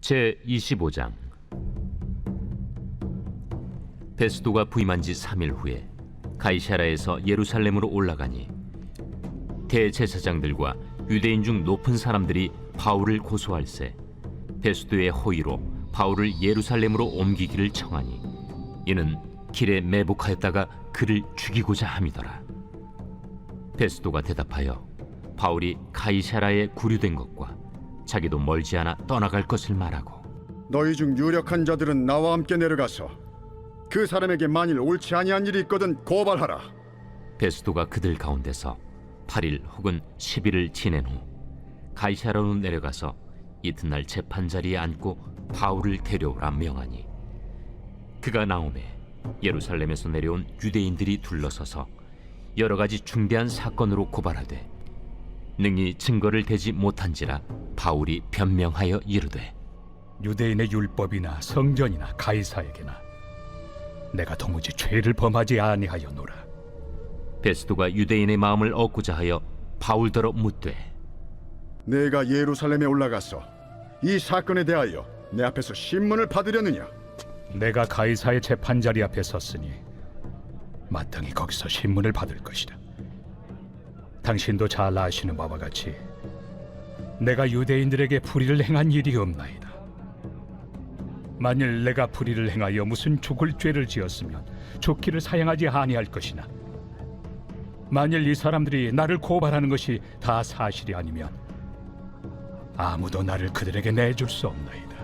제25장. 베스도가 부임한 지 3일 후에 가이사랴에서 예루살렘으로 올라가니 대제사장들과 유대인 중 높은 사람들이 바울을 고소할세 베스도의 호의로 바울을 예루살렘으로 옮기기를 청하니 이는 길에 매복하였다가 그를 죽이고자 함이더라. 베스도가 대답하여 바울이 가이사랴에 구류된 것과 자기도 멀지 않아 떠나갈 것을 말하고, 너희 중 유력한 자들은 나와 함께 내려가서 그 사람에게 만일 옳지 아니한 일이 있거든 고발하라. 베스도가 그들 가운데서 8일 혹은 10일을 지낸 후 가이사랴로 내려가서 이튿날 재판자리에 앉고 바울을 데려오라 명하니, 그가 나오매 예루살렘에서 내려온 유대인들이 둘러서서 여러 가지 중대한 사건으로 고발하되 능히 증거를 대지 못한지라 바울이 변명하여 이르되, 유대인의 율법이나 성전이나 가이사에게나 내가 도무지 죄를 범하지 아니하였노라. 베스도가 유대인의 마음을 얻고자 하여 바울더러 묻되, 내가 예루살렘에 올라가서 이 사건에 대하여 내 앞에서 신문을 받으려느냐? 내가 가이사의 재판자리 앞에 섰으니 마땅히 거기서 신문을 받을 것이다. 당신도 잘 아시는 바와 같이 내가 유대인들에게 불의를 행한 일이 없나이다. 만일 내가 불의를 행하여 무슨 죽을 죄를 지었으면 죽기를 사양하지 아니할 것이나, 만일 이 사람들이 나를 고발하는 것이 다 사실이 아니면 아무도 나를 그들에게 내줄 수 없나이다.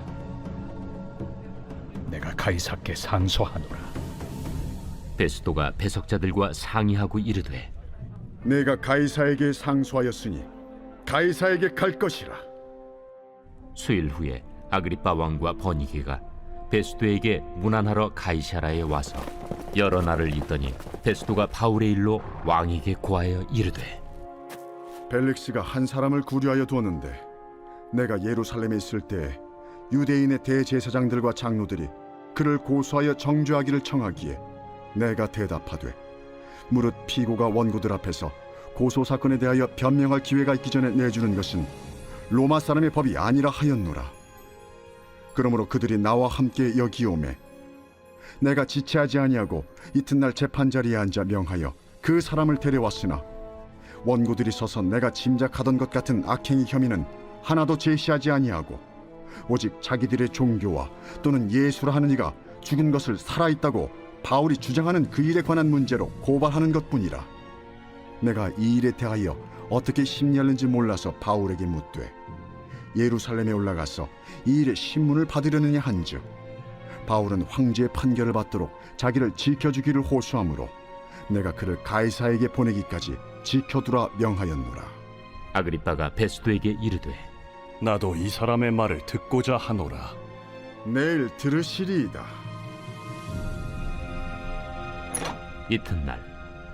내가 가이사께 상소하노라. 베스도가 배석자들과 상의하고 이르되, 내가 가이사에게 상소하였으니 가이사에게 갈 것이라. 수일 후에 아그리빠 왕과 버니게가 베스도에게 문안하러 가이사랴에 와서 여러 날을 있더니 베스도가 바울의 일로 왕에게 고하여 이르되, 벨릭스가 한 사람을 구류하여 두었는데 내가 예루살렘에 있을 때 유대인의 대제사장들과 장로들이 그를 고소하여 정죄하기를 청하기에 내가 대답하되, 무릇 피고가 원고들 앞에서 고소 사건에 대하여 변명할 기회가 있기 전에 내주는 것은 로마 사람의 법이 아니라 하였노라. 그러므로 그들이 나와 함께 여기 오매 내가 지체하지 아니하고 이튿날 재판자리에 앉아 명하여 그 사람을 데려왔으나 원고들이 서서 내가 짐작하던 것 같은 악행의 혐의는 하나도 제시하지 아니하고 오직 자기들의 종교와 또는 예수라 하는 이가 죽은 것을 살아있다고 바울이 주장하는 그 일에 관한 문제로 고발하는 것뿐이라. 내가 이 일에 대하여 어떻게 심리하는지 몰라서 바울에게 묻되, 예루살렘에 올라가서 이 일에 신문을 받으려느냐 한즉, 바울은 황제의 판결을 받도록 자기를 지켜주기를 호소하므로 내가 그를 가이사에게 보내기까지 지켜두라 명하였노라. 아그리빠가 베스도에게 이르되, 나도 이 사람의 말을 듣고자 하노라. 내일 들으시리이다. 이튿날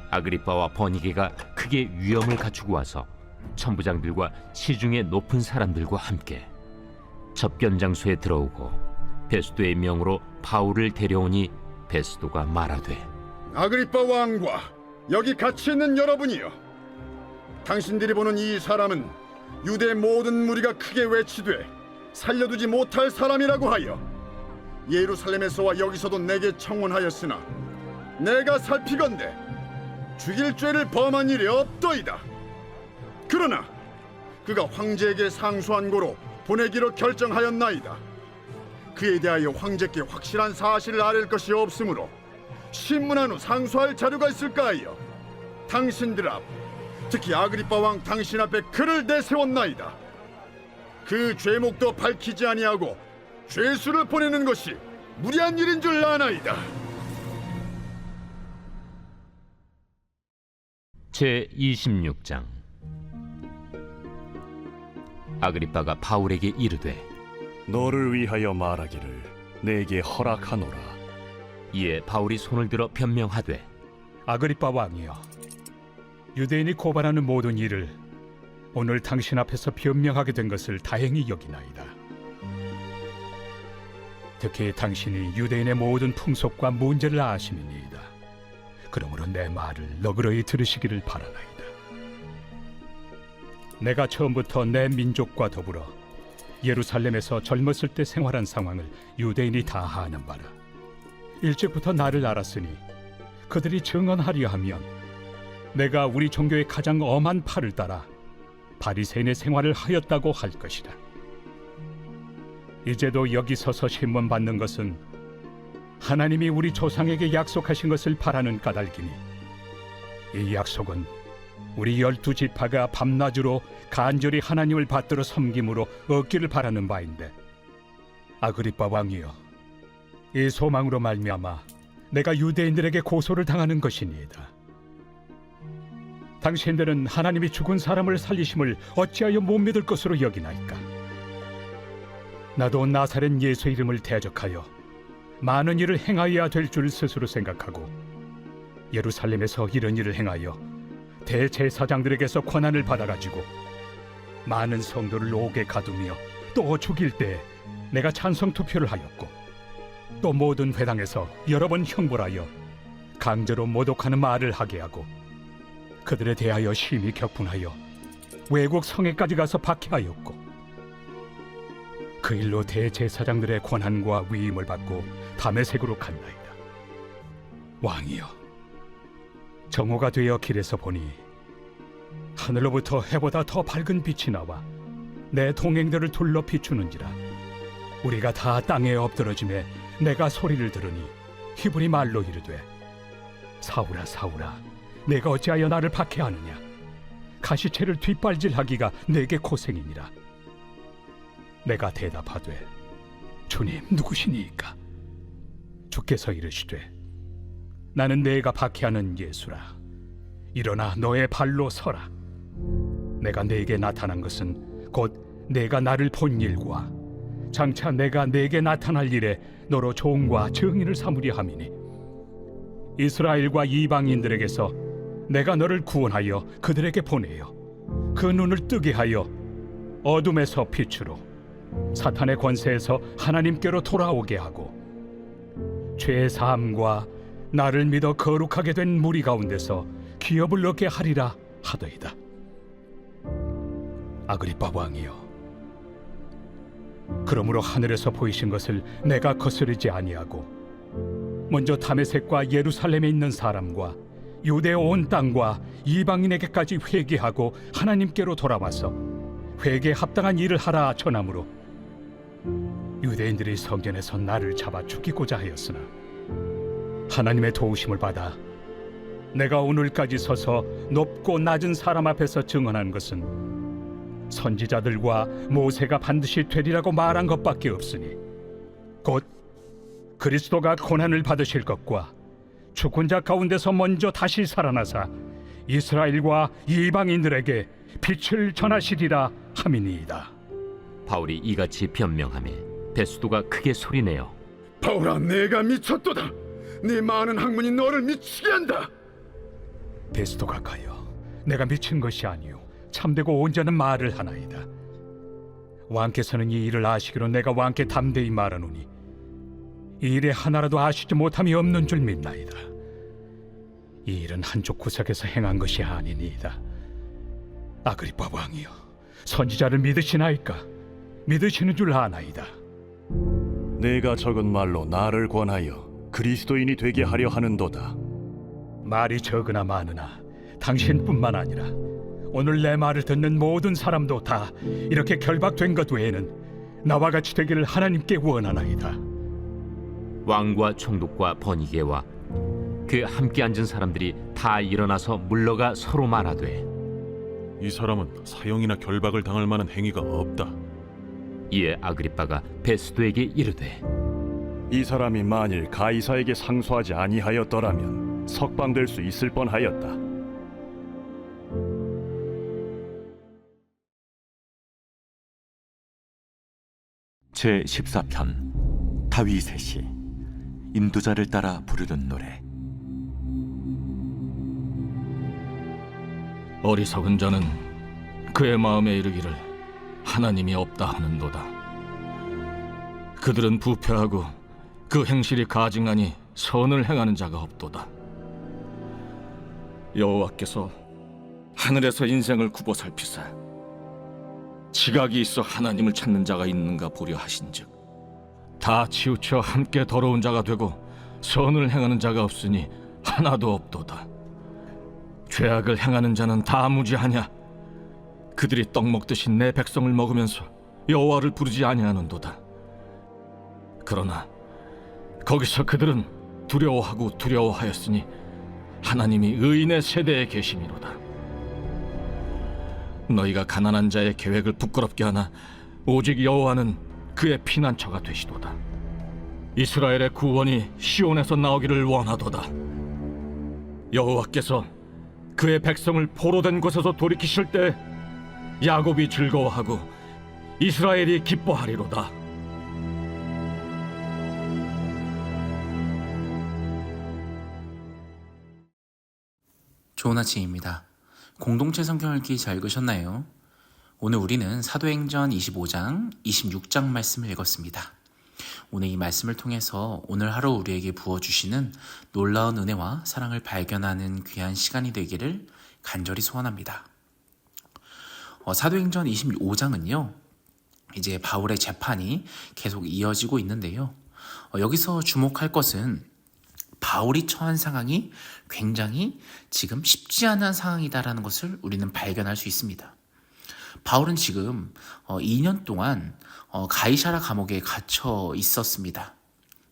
아그리빠와 버니게가 크게 위엄을 갖추고 와서 천부장들과 시중의 높은 사람들과 함께 접견 장소에 들어오고 베스도의 명으로 바울을 데려오니 베스도가 말하되, 아그리빠 왕과 여기 같이 있는 여러분이여, 당신들이 보는 이 사람은 유대 모든 무리가 크게 외치되 살려두지 못할 사람이라고 하여 예루살렘에서와 여기서도 내게 청혼하였으나 내가 살피건대 죽일 죄를 범한 일이 없더이다. 그러나 그가 황제에게 상소한 고로 보내기로 결정하였나이다. 그에 대하여 황제께 확실한 사실을 아랠 것이 없으므로 신문한 후 상소할 자료가 있을까 하여 당신들 앞, 특히 아그리빠 왕 당신 앞에 그를 내세웠나이다. 그 죄목도 밝히지 아니하고 죄수를 보내는 것이 무리한 일인 줄 아나이다. 제26장. 아그리빠가 바울에게 이르되, 너를 위하여 말하기를 내게 허락하노라. 이에 바울이 손을 들어 변명하되, 아그리빠 왕이여, 유대인이 고발하는 모든 일을 오늘 당신 앞에서 변명하게 된 것을 다행히 여기나이다. 특히 당신이 유대인의 모든 풍속과 문제를 아심이니이다. 그러므로 내 말을 너그러이 들으시기를 바라나이다. 내가 처음부터 내 민족과 더불어 예루살렘에서 젊었을 때 생활한 상황을 유대인이 다 아는 바라. 일찍부터 나를 알았으니 그들이 증언하려 하면 내가 우리 종교의 가장 엄한 팔을 따라 바리새인의 생활을 하였다고 할 것이다. 이제도 여기 서서 신문 받는 것은 하나님이 우리 조상에게 약속하신 것을 바라는 까닭이니 이 약속은 우리 12지파가 밤낮으로 간절히 하나님을 받들어 섬김으로 얻기를 바라는 바인데, 아그리빠 왕이여, 이 소망으로 말미암아 내가 유대인들에게 고소를 당하는 것이니이다. 당신들은 하나님이 죽은 사람을 살리심을 어찌하여 못 믿을 것으로 여기나이까? 나도 나사렛 예수 이름을 대적하여 많은 일을 행하여야 될 줄 스스로 생각하고 예루살렘에서 이런 일을 행하여 대제사장들에게서 권한을 받아가지고 많은 성도를 옥에 가두며 또 죽일 때 내가 찬성 투표를 하였고, 또 모든 회당에서 여러 번 형벌하여 강제로 모독하는 말을 하게 하고 그들에 대하여 심히 격분하여 외국 성에까지 가서 박해하였고, 그 일로 대제사장들의 권한과 위임을 받고 다메섹으로 간다이다. 왕이여, 정오가 되어 길에서 보니 하늘로부터 해보다 더 밝은 빛이 나와 내 동행들을 둘러 비추는지라. 우리가 다 땅에 엎드러짐에 내가 소리를 들으니 히브리 말로 이르되, 사울아 사울아, 내가 어찌하여 나를 박해하느냐? 가시채를 뒷발질하기가 내게 고생이니라. 내가 대답하되, 주님 누구시니이까? 주께서 이르시되, 나는 내가 박해하는 예수라. 일어나 너의 발로 서라. 내가 네게 나타난 것은 곧 내가 나를 본 일과 장차 내가 네게 나타날 일에 너로 종과 증인을 삼으려 함이니, 이스라엘과 이방인들에게서 내가 너를 구원하여 그들에게 보내어 그 눈을 뜨게 하여 어둠에서 빛으로, 사탄의 권세에서 하나님께로 돌아오게 하고, 죄 사함과 나를 믿어 거룩하게 된 무리 가운데서 기업을 얻게 하리라 하더이다. 아그리빠 왕이여, 그러므로 하늘에서 보이신 것을 내가 거스르지 아니하고 먼저 다메섹과 예루살렘에 있는 사람과 유대 온 땅과 이방인에게까지 회개하고 하나님께로 돌아와서 회개에 합당한 일을 하라 전하므로 유대인들이 성전에서 나를 잡아 죽이고자 하였으나 하나님의 도우심을 받아 내가 오늘까지 서서 높고 낮은 사람 앞에서 증언한 것은 선지자들과 모세가 반드시 되리라고 말한 것밖에 없으니, 곧 그리스도가 고난을 받으실 것과 죽은 자 가운데서 먼저 다시 살아나사 이스라엘과 이방인들에게 빛을 전하시리라 함이니이다. 바울이 이같이 변명하며 베스도가 크게 소리내어, 바울아, 내가 미쳤도다. 네 많은 학문이 너를 미치게 한다. 베스도가 가여, 내가 미친 것이 아니요 참되고 온전한 말을 하나이다. 왕께서는 이 일을 아시기로 내가 왕께 담대히 말하노니 이 일에 하나라도 아시지 못함이 없는 줄 믿나이다. 이 일은 한쪽 구석에서 행한 것이 아니니이다. 아그리빠 왕이여, 선지자를 믿으시나이까? 믿으시는 줄 아나이다. 내가 적은 말로 나를 권하여 그리스도인이 되게 하려 하는도다. 말이 적으나 많으나 당신뿐만 아니라 오늘 내 말을 듣는 모든 사람도 다 이렇게 결박된 것 외에는 나와 같이 되기를 하나님께 원하나이다. 왕과 총독과 버니게와 그 함께 앉은 사람들이 다 일어나서 물러가 서로 말하되, 이 사람은 사형이나 결박을 당할 만한 행위가 없다. 이에 아그리빠가 베스도에게 이르되, 이 사람이 만일 가이사에게 상소하지 아니하였더라면 석방될 수 있을 뻔하였다. 제14편 다윗의 시. 인도자를 따라 부르는 노래. 어리석은 자는 그의 마음에 이르기를 하나님이 없다 하는도다. 그들은 부패하고 그 행실이 가증하니 선을 행하는 자가 없도다. 여호와께서 하늘에서 인생을 굽어 살피사 지각이 있어 하나님을 찾는 자가 있는가 보려 하신즉 다 치우쳐 함께 더러운 자가 되고 선을 행하는 자가 없으니 하나도 없도다. 죄악을 행하는 자는 다 무지하냐? 그들이 떡 먹듯이 내 백성을 먹으면서 여호와를 부르지 아니하는도다. 그러나 거기서 그들은 두려워하고 두려워하였으니 하나님이 의인의 세대에 계심이로다. 너희가 가난한 자의 계획을 부끄럽게 하나 오직 여호와는 그의 피난처가 되시도다. 이스라엘의 구원이 시온에서 나오기를 원하도다. 여호와께서 그의 백성을 포로된 곳에서 돌이키실 때 야곱이 즐거워하고 이스라엘이 기뻐하리로다. 좋은 아침입니다. 공동체 성경 읽기 잘 읽으셨나요? 오늘 우리는 사도행전 25장, 26장 말씀을 읽었습니다. 오늘 이 말씀을 통해서 오늘 하루 우리에게 부어주시는 놀라운 은혜와 사랑을 발견하는 귀한 시간이 되기를 간절히 소원합니다. 사도행전 25장은요, 이제 바울의 재판이 계속 이어지고 있는데요. 여기서 주목할 것은 바울이 처한 상황이 굉장히 지금 쉽지 않은 상황이다라는 것을 우리는 발견할 수 있습니다. 바울은 지금 2년 동안 가이사라 감옥에 갇혀 있었습니다.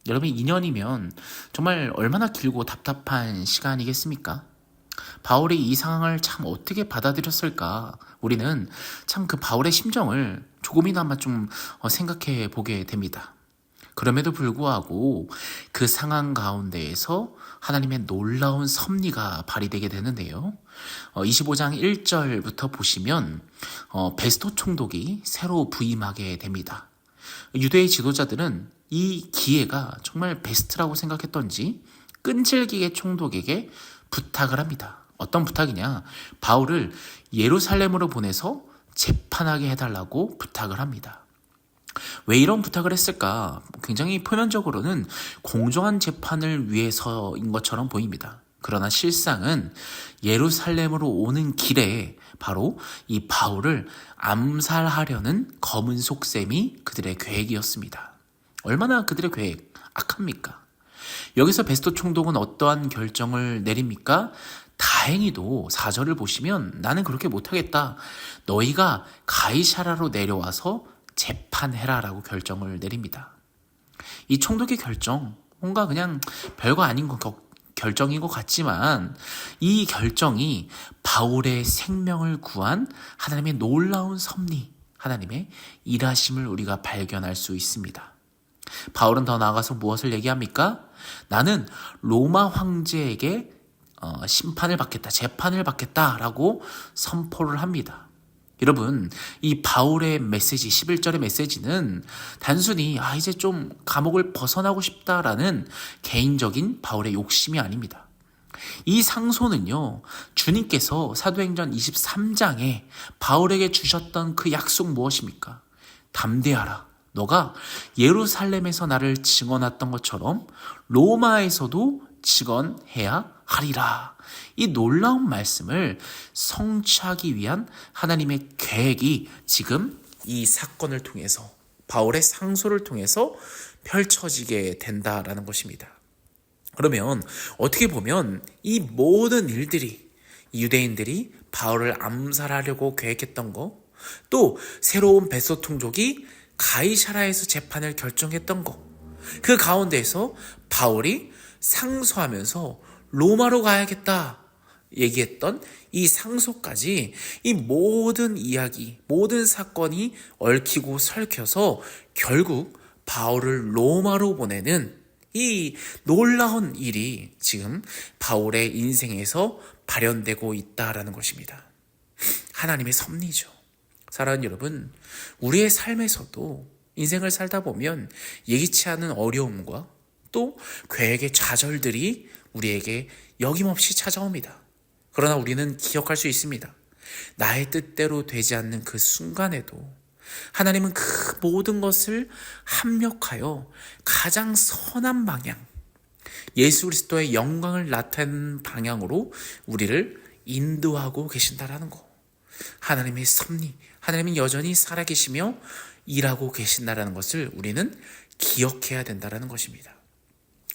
여러분, 2년이면 정말 얼마나 길고 답답한 시간이겠습니까? 바울이 이 상황을 참 어떻게 받아들였을까? 우리는 참 그 바울의 심정을 조금이나마 좀 생각해 보게 됩니다. 그럼에도 불구하고 그 상황 가운데에서 하나님의 놀라운 섭리가 발휘되게 되는데요. 25장 1절부터 보시면 베스토 총독이 새로 부임하게 됩니다. 유대의 지도자들은 이 기회가 정말 베스트라고 생각했던지 끈질기게 총독에게 부탁을 합니다. 어떤 부탁이냐? 바울을 예루살렘으로 보내서 재판하게 해달라고 부탁을 합니다. 왜 이런 부탁을 했을까? 굉장히 표면적으로는 공정한 재판을 위해서인 것처럼 보입니다. 그러나 실상은 예루살렘으로 오는 길에 바로 이 바울을 암살하려는 검은 속셈이 그들의 계획이었습니다. 얼마나 그들의 계획 악합니까? 여기서 베스토 총독은 어떠한 결정을 내립니까? 다행히도 4절을 보시면 나는 그렇게 못하겠다. 너희가 가이사라로 내려와서 재판해라라고 결정을 내립니다. 이 총독의 결정, 뭔가 그냥 별거 아닌 결정인 것 같지만 이 결정이 바울의 생명을 구한 하나님의 놀라운 섭리, 하나님의 일하심을 우리가 발견할 수 있습니다. 바울은 더 나아가서 무엇을 얘기합니까? 나는 로마 황제에게 심판을 받겠다, 재판을 받겠다라고 선포를 합니다. 여러분, 이 바울의 메시지, 11절의 메시지는 단순히 이제 좀 감옥을 벗어나고 싶다라는 개인적인 바울의 욕심이 아닙니다. 이 상소는요, 주님께서 사도행전 23장에 바울에게 주셨던 그 약속 무엇입니까? 담대하라. 너가 예루살렘에서 나를 증언했던 것처럼 로마에서도 증언해야 하리라. 이 놀라운 말씀을 성취하기 위한 하나님의 계획이 지금 이 사건을 통해서, 바울의 상소를 통해서 펼쳐지게 된다라는 것입니다. 그러면 어떻게 보면 이 모든 일들이, 유대인들이 바울을 암살하려고 계획했던 거, 또 새로운 베스토 총독이 가이사라에서 재판을 결정했던 거, 그 가운데에서 바울이 상소하면서 로마로 가야겠다 얘기했던 이 상소까지, 이 모든 이야기, 모든 사건이 얽히고 설켜서 결국 바울을 로마로 보내는 이 놀라운 일이 지금 바울의 인생에서 발현되고 있다라는 것입니다. 하나님의 섭리죠. 사랑하는 여러분, 우리의 삶에서도 인생을 살다 보면 예기치 않은 어려움과 또 계획의 좌절들이 우리에게 역임없이 찾아옵니다. 그러나 우리는 기억할 수 있습니다. 나의 뜻대로 되지 않는 그 순간에도 하나님은 그 모든 것을 합력하여 가장 선한 방향, 예수 그리스도의 영광을 나타내는 방향으로 우리를 인도하고 계신다라는 거. 하나님의 섭리, 하나님은 여전히 살아계시며 일하고 계신다라는 것을 우리는 기억해야 된다는 것입니다.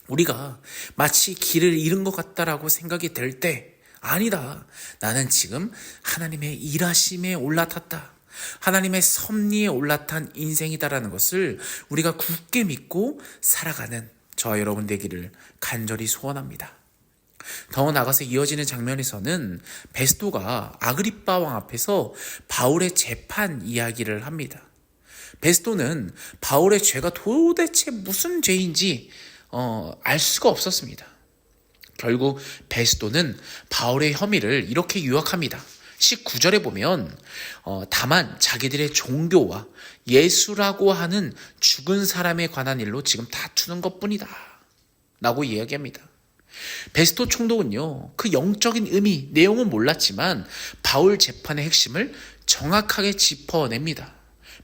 우리가 마치 길을 잃은 것 같다라고 생각이 될 때, 아니다, 나는 지금 하나님의 일하심에 올라탔다, 하나님의 섭리에 올라탄 인생이다라는 것을 우리가 굳게 믿고 살아가는 저와 여러분 되기를 간절히 소원합니다. 더 나아가서 이어지는 장면에서는 베스토가 아그리빠 왕 앞에서 바울의 재판 이야기를 합니다. 베스토는 바울의 죄가 도대체 무슨 죄인지 알 수가 없었습니다. 결국 베스토는 바울의 혐의를 이렇게 요약합니다. 19절에 보면 다만 자기들의 종교와 예수라고 하는 죽은 사람에 관한 일로 지금 다투는 것뿐이다 라고 이야기합니다. 베스토 총독은요, 그 영적인 의미, 내용은 몰랐지만 바울 재판의 핵심을 정확하게 짚어냅니다.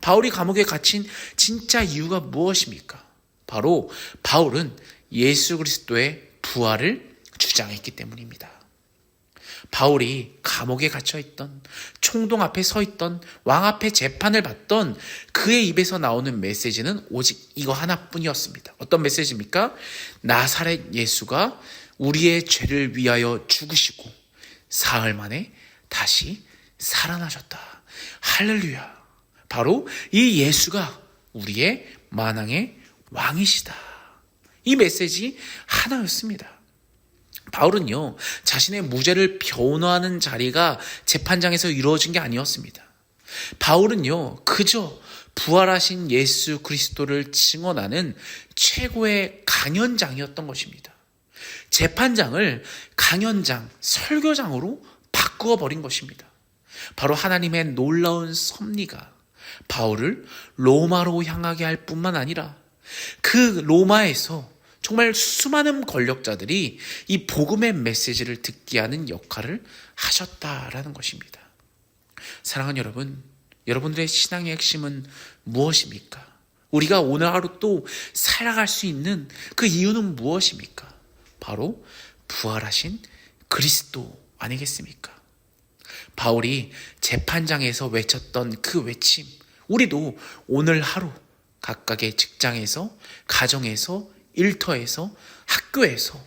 바울이 감옥에 갇힌 진짜 이유가 무엇입니까? 바로 바울은 예수 그리스도의 부활을 주장했기 때문입니다. 바울이 감옥에 갇혀있던, 총동 앞에 서있던, 왕 앞에 재판을 받던 그의 입에서 나오는 메시지는 오직 이거 하나뿐이었습니다. 어떤 메시지입니까? 나사렛 예수가 우리의 죄를 위하여 죽으시고 사흘 만에 다시 살아나셨다. 할렐루야. 바로 이 예수가 우리의 만왕의 왕이시다. 이 메시지 하나였습니다. 바울은요, 자신의 무죄를 변호하는 자리가 재판장에서 이루어진 게 아니었습니다. 바울은요, 그저 부활하신 예수 그리스도를 증언하는 최고의 강연장이었던 것입니다. 재판장을 강연장, 설교장으로 바꾸어 버린 것입니다. 바로 하나님의 놀라운 섭리가 바울을 로마로 향하게 할 뿐만 아니라 그 로마에서 정말 수많은 권력자들이 이 복음의 메시지를 듣게 하는 역할을 하셨다라는 것입니다. 사랑하는 여러분, 여러분들의 신앙의 핵심은 무엇입니까? 우리가 오늘 하루 또 살아갈 수 있는 그 이유는 무엇입니까? 바로 부활하신 그리스도 아니겠습니까? 바울이 재판장에서 외쳤던 그 외침, 우리도 오늘 하루 각각의 직장에서, 가정에서, 일터에서, 학교에서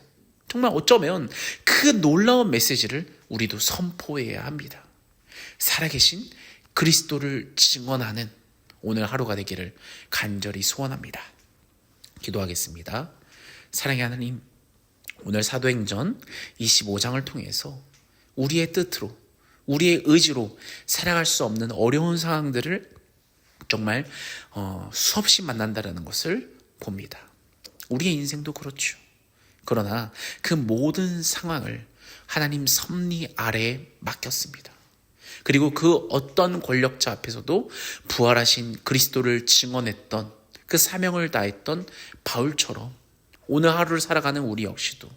정말 어쩌면 그 놀라운 메시지를 우리도 선포해야 합니다. 살아계신 그리스도를 증언하는 오늘 하루가 되기를 간절히 소원합니다. 기도하겠습니다. 사랑의 하나님, 오늘 사도행전 25장을 통해서 우리의 뜻으로, 우리의 의지로 살아갈 수 없는 어려운 상황들을 정말 수없이 만난다는 것을 봅니다. 우리의 인생도 그렇죠. 그러나 그 모든 상황을 하나님 섭리 아래에 맡겼습니다. 그리고 그 어떤 권력자 앞에서도 부활하신 그리스도를 증언했던, 그 사명을 다했던 바울처럼 오늘 하루를 살아가는 우리 역시도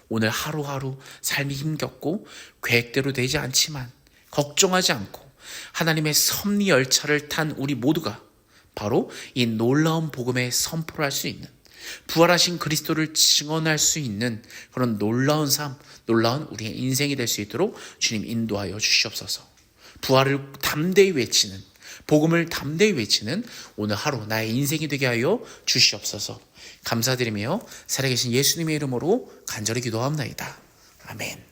오늘 하루하루 삶이 힘겹고 계획대로 되지 않지만 걱정하지 않고 하나님의 섭리 열차를 탄 우리 모두가 바로 이 놀라운 복음의 선포를 할 수 있는, 부활하신 그리스도를 증언할 수 있는 그런 놀라운 삶, 놀라운 우리의 인생이 될 수 있도록 주님 인도하여 주시옵소서. 부활을 담대히 외치는, 복음을 담대히 외치는 오늘 하루 나의 인생이 되게 하여 주시옵소서. 감사드리며 살아계신 예수님의 이름으로 간절히 기도합니다. 아멘.